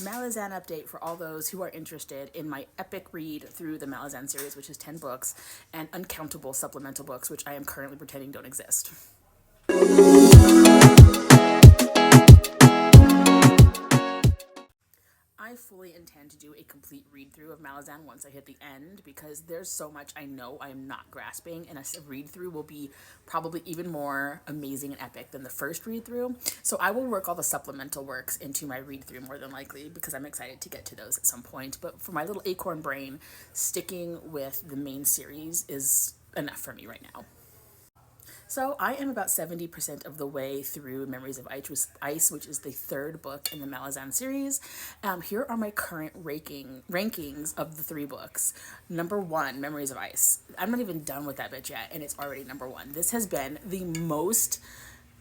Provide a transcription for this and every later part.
Malazan update for all those who are interested in my epic read through the Malazan series, which is 10 books, and uncountable supplemental books, which I am currently pretending don't exist. I fully intend to do a complete read through of Malazan once I hit the end, because there's so much I know I am not grasping, and a read through will be probably even more amazing and epic than the first read through. So I will work all the supplemental works into my read through more than likely, because I'm excited to get to those at some point. But for my little acorn brain, sticking with the main series is enough for me right now. So I am about 70% of the way through Memories of Ice, which is the third book in the Malazan series. Here are my current rankings of the three books. Number one, Memories of Ice. I'm not even done with that bitch yet, and it's already number one. This has been the most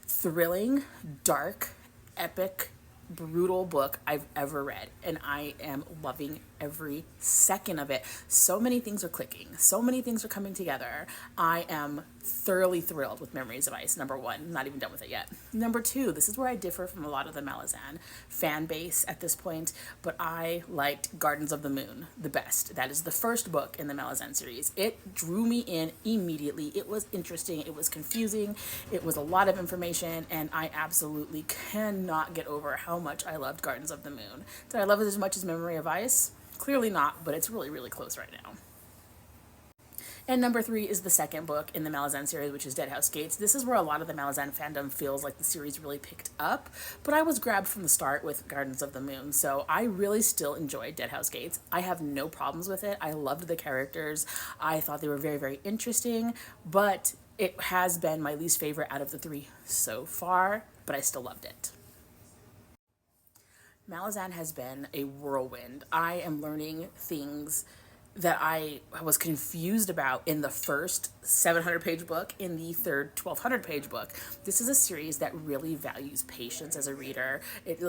thrilling, dark, epic, brutal book I've ever read, and I am loving every second of it. So many things are clicking, so many things are coming together. I am thoroughly thrilled with Memories of Ice. Number one, not even done with it yet. Number two, this is where I differ from a lot of the Malazan fan base at this point, but I liked Gardens of the Moon the best. That is the first book in the Malazan series. It drew me in immediately. It was interesting, it was confusing, it was a lot of information, and I absolutely cannot get over how much I loved Gardens of the Moon. Did I love it as much as Memory of Ice? Clearly not, but it's really, really close right now. And number three is the second book in the Malazan series, which is Dead House Gates. This is where a lot of the Malazan fandom feels like the series really picked up, but I was grabbed from the start with Gardens of the Moon, so I really still enjoyed Dead House Gates. I have no problems with it. I loved the characters. I thought they were very, very interesting, but it has been my least favorite out of the three so far, but I still loved it. Malazan has been a whirlwind. I am learning things that I was confused about in the first 700-page book, in the third 1,200-page book. This is a series that really values patience as a reader. It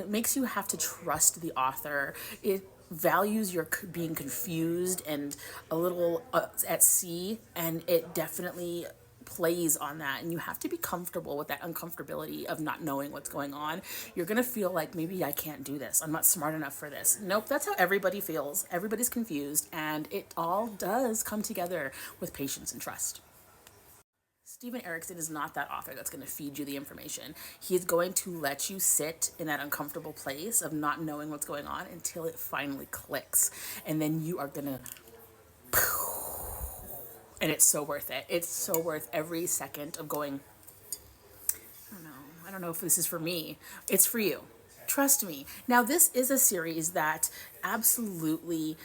makes you have to trust the author. It values your being confused and a little at sea, and it definitely plays on that, and you have to be comfortable with that uncomfortability of not knowing what's going on. You're gonna feel like, maybe I can't do this, I'm not smart enough for this. Nope, that's how everybody feels. Everybody's confused, and it all does come together with patience and trust. Stephen Erickson is not that author that's going to feed you the information. He is going to let you sit in that uncomfortable place of not knowing what's going on until it finally clicks, and then you are gonna, and it's so worth it. It's so worth every second of going, I don't know if this is for me. It's for you. Trust me. Now, this is a series that absolutely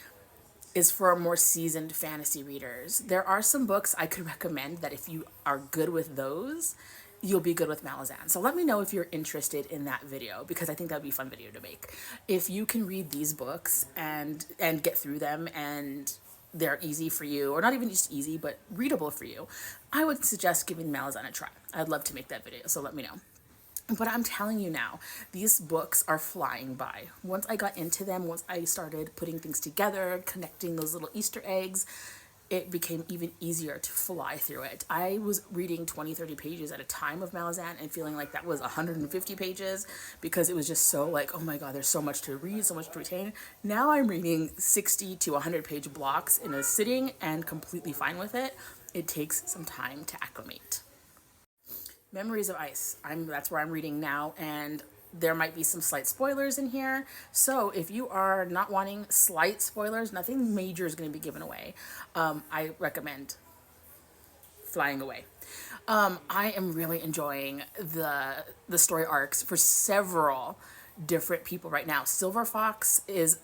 is for more seasoned fantasy readers. There are some books I could recommend that if you are good with those, you'll be good with Malazan. So let me know if you're interested in that video, because I think that would be a fun video to make. If you can read these books and get through them, and they're easy for you, or not even just easy, but readable for you, I would suggest giving Malazan a try. I'd love to make that video, so let me know. But I'm telling you now, these books are flying by. Once I got into them, once I started putting things together, connecting those little Easter eggs, it became even easier to fly through it. I was reading 20, 30 pages at a time of Malazan and feeling like that was 150 pages, because it was just so like, oh my God, there's so much to read, so much to retain. Now I'm reading 60 to 100 page blocks in a sitting and completely fine with it. It takes some time to acclimate. Memories of Ice. That's where I'm reading now, and there might be some slight spoilers in here. So if you are not wanting slight spoilers, nothing major is going to be given away. I recommend flying away. I am really enjoying the story arcs for several different people right now. Silver Fox is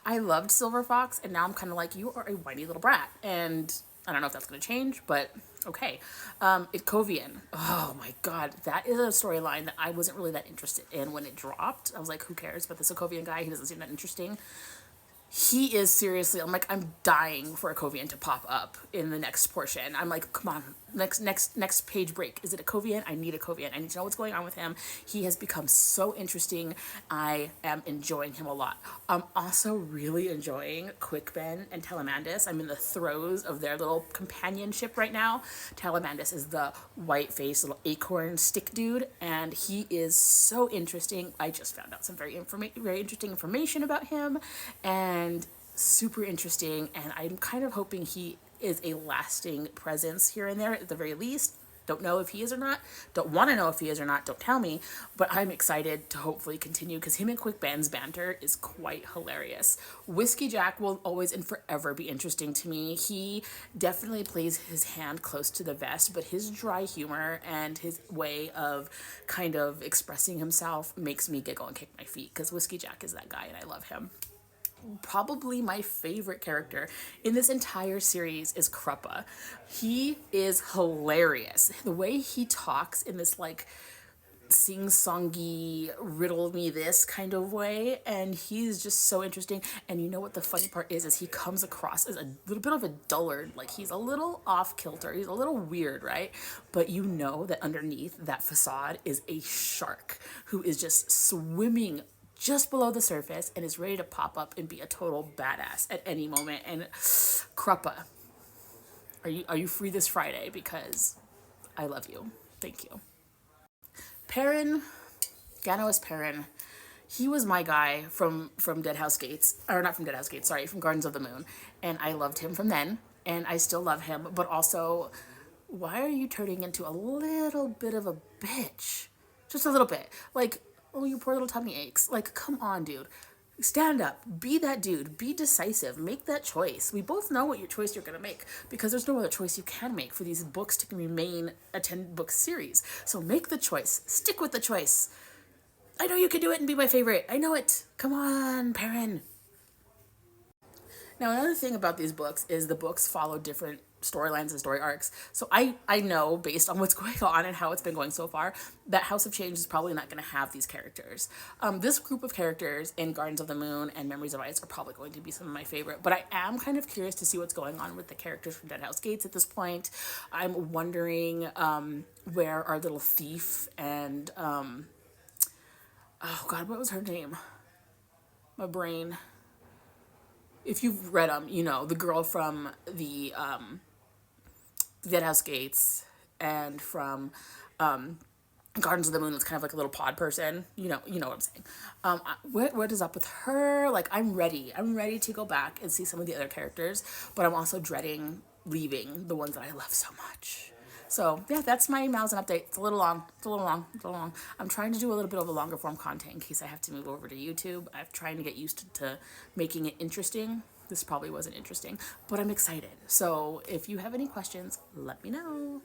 I loved Silver Fox, and now I'm kind of like, you are a whiny little brat, and I don't know if that's going to change, but okay. Itkovian. Oh my God. That is a storyline that I wasn't really that interested in when it dropped. I was like, who cares? But this Itkovian guy, he doesn't seem that interesting. He is seriously, I'm dying for Itkovian to pop up in the next portion. I'm like, come on, next page break. Is it a Covian? I need a Covian. I need to know what's going on with him. He has become so interesting. I am enjoying him a lot. I'm also really enjoying Quickben and Telemandus. I'm in the throes of their little companionship right now. Telemandus is the white-faced little acorn stick dude, and he is so interesting. I just found out some very interesting information about him, and super interesting, and I'm kind of hoping he is a lasting presence here and there at the very least. Don't know if he is or not. Don't want to know if he is or not. Don't tell me. But I'm excited to hopefully continue because him and Quickben's banter is quite hilarious. Whiskey Jack will always and forever be interesting to me. He definitely plays his hand close to the vest, but his dry humor and his way of kind of expressing himself makes me giggle and kick my feet because Whiskey Jack is that guy and I love him. Probably my favorite character in this entire series is Kruppa. He is hilarious. The way he talks in this like sing-songy, riddle me this kind of way, and he's just so interesting. And you know what the funny part is he comes across as a little bit of a dullard, like he's a little off kilter, he's a little weird, right? But you know that underneath that facade is a shark who is just swimming just below the surface and is ready to pop up and be a total badass at any moment. And Kruppa, are you free this Friday? Because I love you. Thank you. Perrin, Ganos Perrin, he was my guy from Deadhouse Gates, or not from Deadhouse Gates, sorry, from Gardens of the Moon. And I loved him from then, and I still love him, but also, why are you turning into a little bit of a bitch? Just a little bit. Like, oh, you poor little tummy aches. Like, come on, dude. Stand up. Be that dude. Be decisive. Make that choice. We both know what your choice you're going to make because there's no other choice you can make for these books to remain a 10-book series. So make the choice. Stick with the choice. I know you can do it and be my favorite. I know it. Come on, Perrin. Now, another thing about these books is the books follow different storylines and story arcs. So I know, based on what's going on and how it's been going so far, that House of Change is probably not going to have these characters. This group of characters in Gardens of the Moon and Memories of Ice are probably going to be some of my favorite, but I am kind of curious to see what's going on with the characters from Deadhouse Gates at this point. I'm wondering where our little thief and, oh God, what was her name? My brain. If you've read them, you know, the girl from the Deadhouse Gates and from Gardens of the Moon that's kind of like a little pod person. You know what I'm saying. What is up with her? Like, I'm ready to go back and see some of the other characters, but I'm also dreading leaving the ones that I love so much. So yeah, that's my Malazan update. It's a little long. I'm trying to do a little bit of a longer form content in case I have to move over to YouTube. I'm trying to get used to making it interesting. This probably wasn't interesting, but I'm excited. So if you have any questions, let me know.